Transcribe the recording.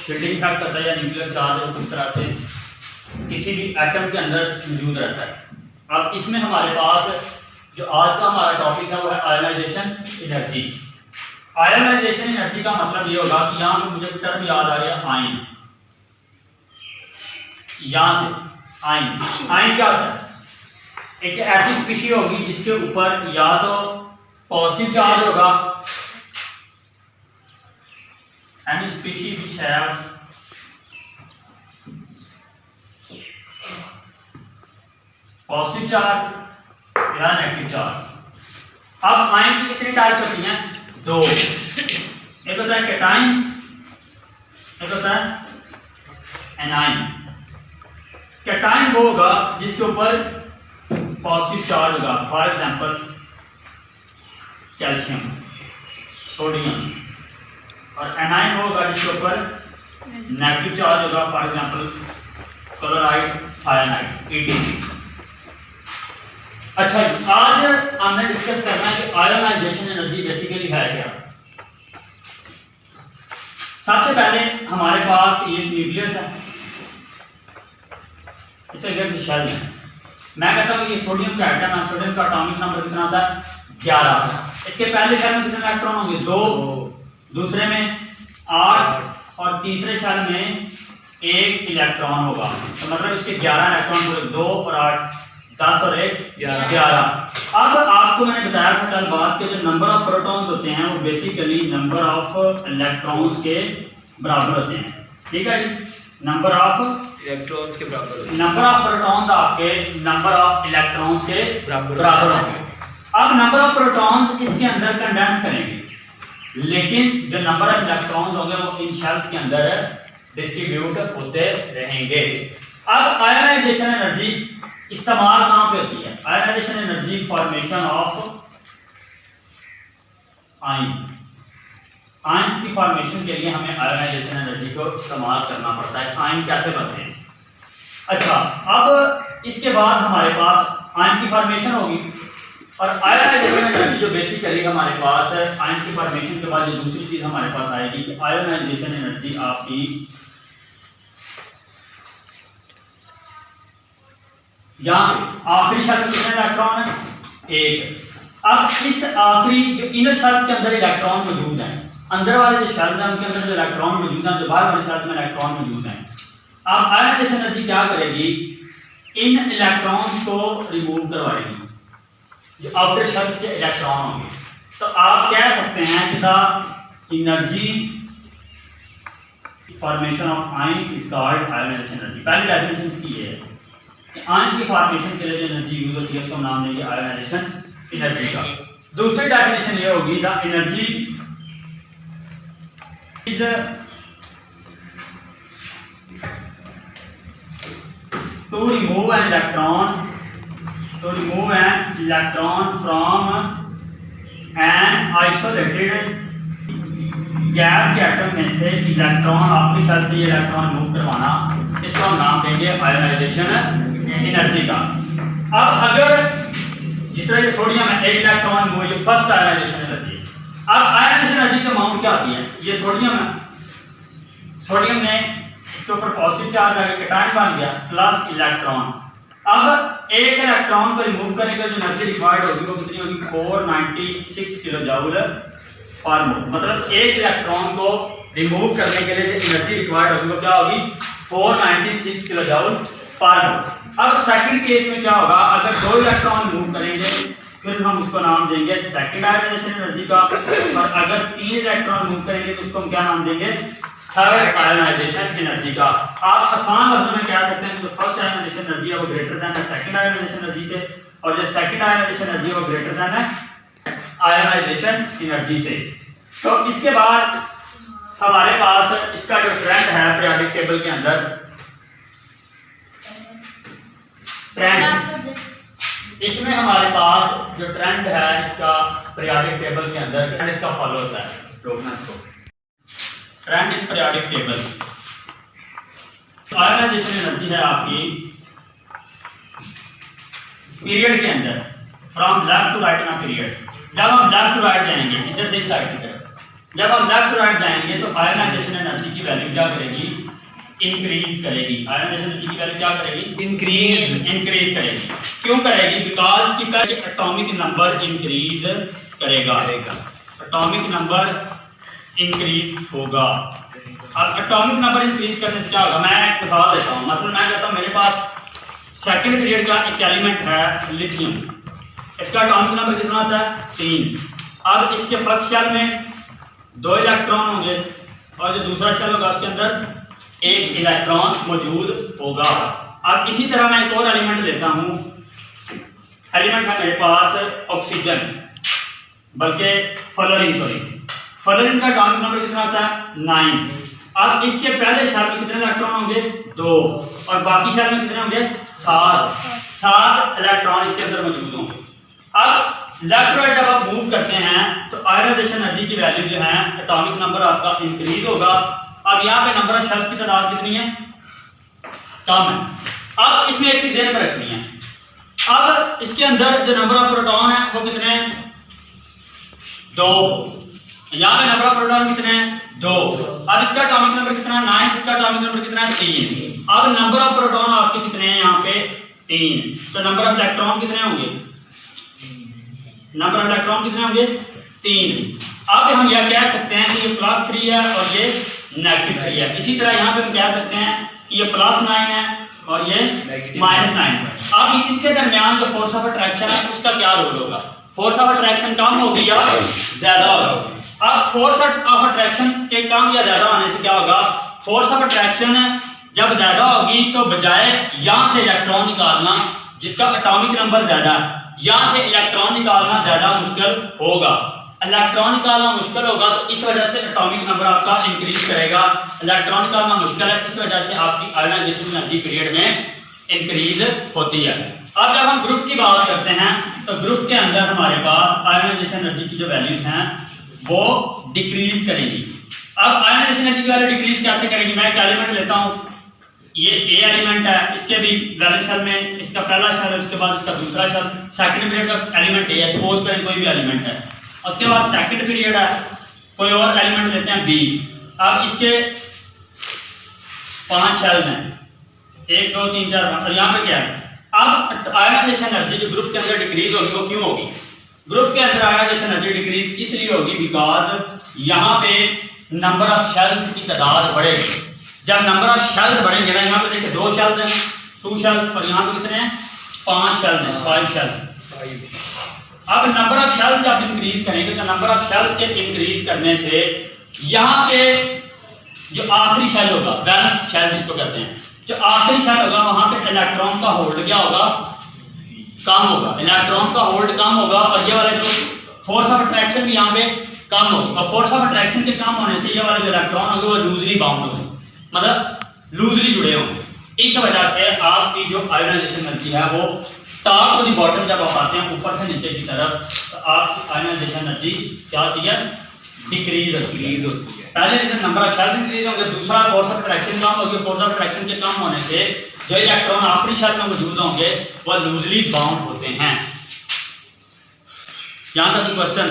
Shielding effect होता है या न्यूक्लियर चार्ज और किस तरह से किसी भी एटम के अंदर मौजूद रहता है। अब इसमें हमारे पास जो आज का हमारा टॉपिक है वो है आयोनाइजेशन एनर्जी। आयोनाइजेशन एनर्जी का मतलब ये होगा कि यहाँ पे मुझे टर्म याद आ रही है आयन, यहाँ से आयन। आयन क्या होता है? एक ऐसी स्पीशी होगी जिसके ऊपर या तो पॉजिटिव चार्ज होगा, any species which have positive charge या नेगेटिव चार्ज। अब आयन की कितनी टाइप्स होती हैं? दो। एक होता है कैटाइन, एक होता है एनाइन। कैटाइन वो होगा जिसके ऊपर पॉजिटिव चार्ज होगा, फॉर एग्जांपल कैल्शियम, सोडियम। और एनाइन वो होगा जिसके ऊपर नेगेटिव चार्ज होगा, for example chloride, cyanide, ETC। अच्छा, आज हमने डिस्कस करना है कि आयोनाइजेशन एनर्जी बेसिकली है क्या। सबसे पहले हमारे पास ये न्यूक्लियस है, इसे गिर्द शेल है। मैं कहता हूँ ये सोडियम का एटम है, सोडियम का एटॉमिक नंबर कितना होता है? 11। इसके पहले शेल में कितने इलेक्ट्रॉन होंगे? 2, दूसरे में 8 और तीसरे शेल में 1 इलेक्ट्रॉन होगा। तो मतलब इसके 11 इलेक्ट्रॉन पूरे, 2 और 8 10 और 1 11। अब आपको मैंने बताया था कल बात के जो नंबर ऑफ प्रोटॉन्स होते हैं वो बेसिकली नंबर ऑफ इलेक्ट्रॉन्स के बराबर होते हैं। ठीक है जी, नंबर ऑफ इलेक्ट्रॉन्स के बराबर, नंबर ऑफ प्रोटॉन्स आपके नंबर ऑफ इलेक्ट्रॉन्स के बराबर होते हैं। अब नंबर ऑफ प्रोटॉन्स इसके अंदर कंडेंस करेंगे, लेकिन जो नंबर ऑफ इलेक्ट्रॉन्स होंगे वो इन शेल्स के अंदर डिस्ट्रीब्यूट होते रहेंगे। अब आयोनाइजेशन एनर्जी इस्तेमाल कहां पे होती है? Ionization energy formation of ion. Ions की फॉर्मेशन के लिए हमें आयोनाइजेशन एनर्जी को इस्तेमाल करना पड़ता है। आयन कैसे बनते हैं? अच्छा, अब इसके बाद हमारे पास आयन की फॉर्मेशन होगी और आयोनाइजेशन एनर्जी जो बेसिकली हमारे पास है, आयन की फॉर्मेशन के बाद जो दूसरी चीज हमारे पास आएगी कि आयोनाइजेशन एनर्जी आपकी यहाँ आखिरी शेल में कितने इलेक्ट्रॉन है? 1। अब इस आखिरी जो इनर शेल्स के अंदर इलेक्ट्रॉन मौजूद हैं, अंदर वाले जो शेल्स हैं उनके अंदर जो इलेक्ट्रॉन मौजूद हैं, जो बाहर वाले शेल्स में इलेक्ट्रॉन मौजूद हैं। अब आयोनाइजेशन एनर्जी क्या करेगी? इन इलेक्ट्रॉन्स को रिमूव करवाएगी, जो आउटर शेल्स के इलेक्ट्रॉन होंगे। तो आप कह सकते हैं कि the energy formation of ion is called ionisation energy. पहली डेफिनेशन इसकी ये है कि आयन की फॉर्मेशन के लिए जो एनर्जी यूज होती है उसको हम नाम देंगे आयोनाइजेशन एनर्जी का। दूसरी डेफिनेशन ये होगी the energy is to remove an electron from an isolated gas के एटम में से इलेक्ट्रॉन, आपकी शेल से ये इलेक्ट्रॉन रिमूव करवाना, इसको हम नाम देंगे आयोनाइजेशन एनर्जी का। अब अगर जिस तरह ये सोडियम है, 1 इलेक्ट्रॉन वो ये फर्स्ट आयोनाइजेशन एनर्जी। अब आयोनाइजेशन एनर्जी की अमाउंट क्या आती है? ये सोडियम है, सोडियम ने इसके ऊपर पॉजिटिव चार्ज आके कैटायन बन गया प्लस इलेक्ट्रॉन। अब 1 इलेक्ट्रॉन को रिमूव करने के लिए जो एनर्जी रिक्वायर्ड होगी वो कितनी होगी? 496 किलो जूल पर मोल। मतलब 1 इलेक्ट्रॉन को रिमूव करने के लिए जो एनर्जी रिक्वायर्ड होगी वो क्या होगी? 496 किलो जूल पर मोल। अब सेकंड केस में क्या होगा? अगर 2 इलेक्ट्रॉन रिमूव करेंगे फिर हम उसको नाम देंगे सेकंड आयोनाइजेशन एनर्जी का, और अगर 3 इलेक्ट्रॉन रिमूव करेंगे तो उसको हम क्या नाम देंगे? थर्ड आयोनाइजेशन एनर्जी का। आप आसान लफ्जों में कह सकते हैं कि जो फर्स्ट आयोनाइजेशन एनर्जी है वो ग्रेटर देन है सेकंड आयोनाइजेशन एनर्जी से, और जो सेकंड आयोनाइजेशन एनर्जी है वो ग्रेटर देन है आयोनाइजेशन एनर्जी से। तो इसके बाद हमारे पास इसका जो ट्रेंड है पीरियोडिक टेबल के अंदर, ट्रेंड इसमें हमारे पास जो ट्रेंड है इसका पीरियोडिक टेबल के अंदर ट्रेंड इसका फॉलो होता है। रोकना इसको, trend in periodic table. Ionization energy है आपकी पीरियड के अंदर from left to right in a period. जब हम लेफ्ट टू राइट जाएंगे इधर से इस साइड की तरफ, जब हम लेफ्ट राइट जाएंगे तो आयनाइजेशन एनर्जी की वैल्यू क्या करेगी, इंक्रीज करेगी। आयनाइजेशन एनर्जी की वैल्यू क्या करेगी, इंक्रीज करेगी। क्यों करेगी, बिकॉज की एटॉमिक नंबर इंक्रीज करेगा, एटॉमिक नंबर इंक्रीज होगा। अब एटॉमिक नंबर इंक्रीज करने से क्या होगा, मैं एक मिसाल देता हूँ। मसलन मैं कहता हूँ मेरे पास सेकंड पीरियड का एक एलिमेंट है लिथियम, इसका एटॉमिक नंबर कितना आता है 3। अब इसके फर्स्ट शेल में 2 इलेक्ट्रॉन होंगे और जो दूसरा शेल होगा उसके अंदर 1 इलेक्ट्रॉन मौजूद होगा। अब इसी तरह मैं एक और एलिमेंट लेता हूँ, एलिमेंट है मेरे पास ऑक्सीजन, बल्कि फ्लोरीन का एटॉमिक नंबर कितना आता है 9। अब इसके पहले शेल में कितने इलेक्ट्रॉन होंगे 2 और बाकी शेल में कितने होंगे 7 इलेक्ट्रॉन इसके अंदर मौजूद होंगे। अब लेफ्ट राइट जब आप मूव करते हैं तो आयनाइजेशन एनर्जी की वैल्यू जो है एटॉमिक नंबर आपका इंक्रीज होगा। अब यहाँ पे नंबर ऑफ शेल्स की तादाद कितनी है, कम है। अब इसमें एक चीज ध्यान में रखनी है, अब इसके अंदर जो नंबर ऑफ प्रोटॉन है वो कितने हैं 2, यहाँ पे नंबर ऑफ प्रोटॉन कितने हैं 2। अब इसका एटॉमिक नंबर कितना है 9, इसका एटॉमिक नंबर कितना है 3। अब नंबर ऑफ प्रोटॉन आपके कितने हैं यहाँ पे 3, तो नंबर ऑफ इलेक्ट्रॉन कितने होंगे, नंबर ऑफ इलेक्ट्रॉन कितने होंगे 3। अब हम यह कह सकते हैं कि ये +3 है और ये -3 है। इसी तरह यहाँ पे हम कह सकते हैं कि ये +9 है और ये -9 है। अब इनके दरमियान जो फोर्स ऑफ अट्रैक्शन है उसका क्या रोल होगा, फोर्स ऑफ अट्रैक्शन कम होगी या ज्यादा होगी। अब फोर्स ऑफ अट्रैक्शन के कम या ज्यादा होने से क्या होगा, फोर्स ऑफ अट्रैक्शन जब ज्यादा होगी तो बजाय यहाँ से इलेक्ट्रॉन निकालना जिसका एटॉमिक नंबर ज्यादा है, यहाँ से इलेक्ट्रॉन निकालना ज्यादा मुश्किल होगा। इलेक्ट्रॉन निकालना मुश्किल होगा तो इस वजह से एटॉमिक नंबर आपका इंक्रीज करेगा। इलेक्ट्रॉन निकालना मुश्किल है, इस वजह से आपकी आयनाइजेशन एनर्जी पीरियड में इंक्रीज होती है। अब जब हम ग्रुप की बात करते हैं तो ग्रुप के अंदर हमारे पास आयनाइजेशन एनर्जी की जो वैल्यूज हैं वो डिक्रीज करेगी। अब आयनाइजेशन एनर्जी की वैल्यू डिक्रीज कैसे करेगी, मैं एक एलिमेंट लेता हूँ, ये ए एलिमेंट है, इसके भी वैल्यू शेल में इसका पहला शेल है, उसके बाद इसका दूसरा शेल, सेकंड पीरियड का एलिमेंट है, सपोज करें कोई भी एलिमेंट है, उसके बाद सेकंड पीरियड है, कोई और एलिमेंट लेते हैं बी। अब इसके 5 शेल्स हैं, 1 2 3 4 5, और यहाँ पे क्या है, अब आयनाइजेशन एनर्जी जो ग्रुप के अंदर डिक्रीज होगी वो क्यों होगी, ग्रुप के अंदर आयनाइजेशन एनर्जी डिक्रीज इसलिए होगी बिकॉज यहाँ पे नंबर ऑफ शेल्स की तादाद बढ़ेगी। जब नंबर ऑफ शेल्स बढ़ेंगे ना, यहाँ पे देखिए 2 शेल्स हैं, 2 शेल्स, और यहाँ पे कितने हैं 5 शेल्स हैं, 5 शेल्स। अब नंबर ऑफ शेल्स जब इंक्रीज करेंगे तो नंबर ऑफ शेल्स के इंक्रीज करने से यहाँ पे जो आखिरी शेल होगा, वैलेंस शेल जिसको कहते हैं, जो आखिरी शेल होगा वहां पे इलेक्ट्रॉन का होल्ड क्या होगा, कम होगा, इलेक्ट्रॉन का होल्ड कम होगा और ये वाले जो फोर्स ऑफ अट्रैक्शन भी यहाँ पे कम होगी। और फोर्स ऑफ अट्रैक्शन के कम होने से ये वाले जो इलेक्ट्रॉन होंगे वो लूजली बाउंड होंगे, मतलब लूजली जुड़े होंगे। इस वजह से आपकी जो आयनाइजेशन एनर्जी है वो टॉप टू दी बॉटम जब आप आते हैं ऊपर से नीचे की तरफ तो आपकी आयनाइजेशन एनर्जी क्या होती है, डिक्रीज होती है। पहले जैसे नंबर ऑफ शेल्स इंक्रीज होंगे, दूसरा फोर्स ऑफ अट्रैक्शन कम होगी, फोर्स ऑफ अट्रैक्शन के कम होने से जो इलेक्ट्रॉन आखिरी शेल में मौजूद होंगे वो लूजली बाउंड होते हैं। यहाँ तक क्वेश्चन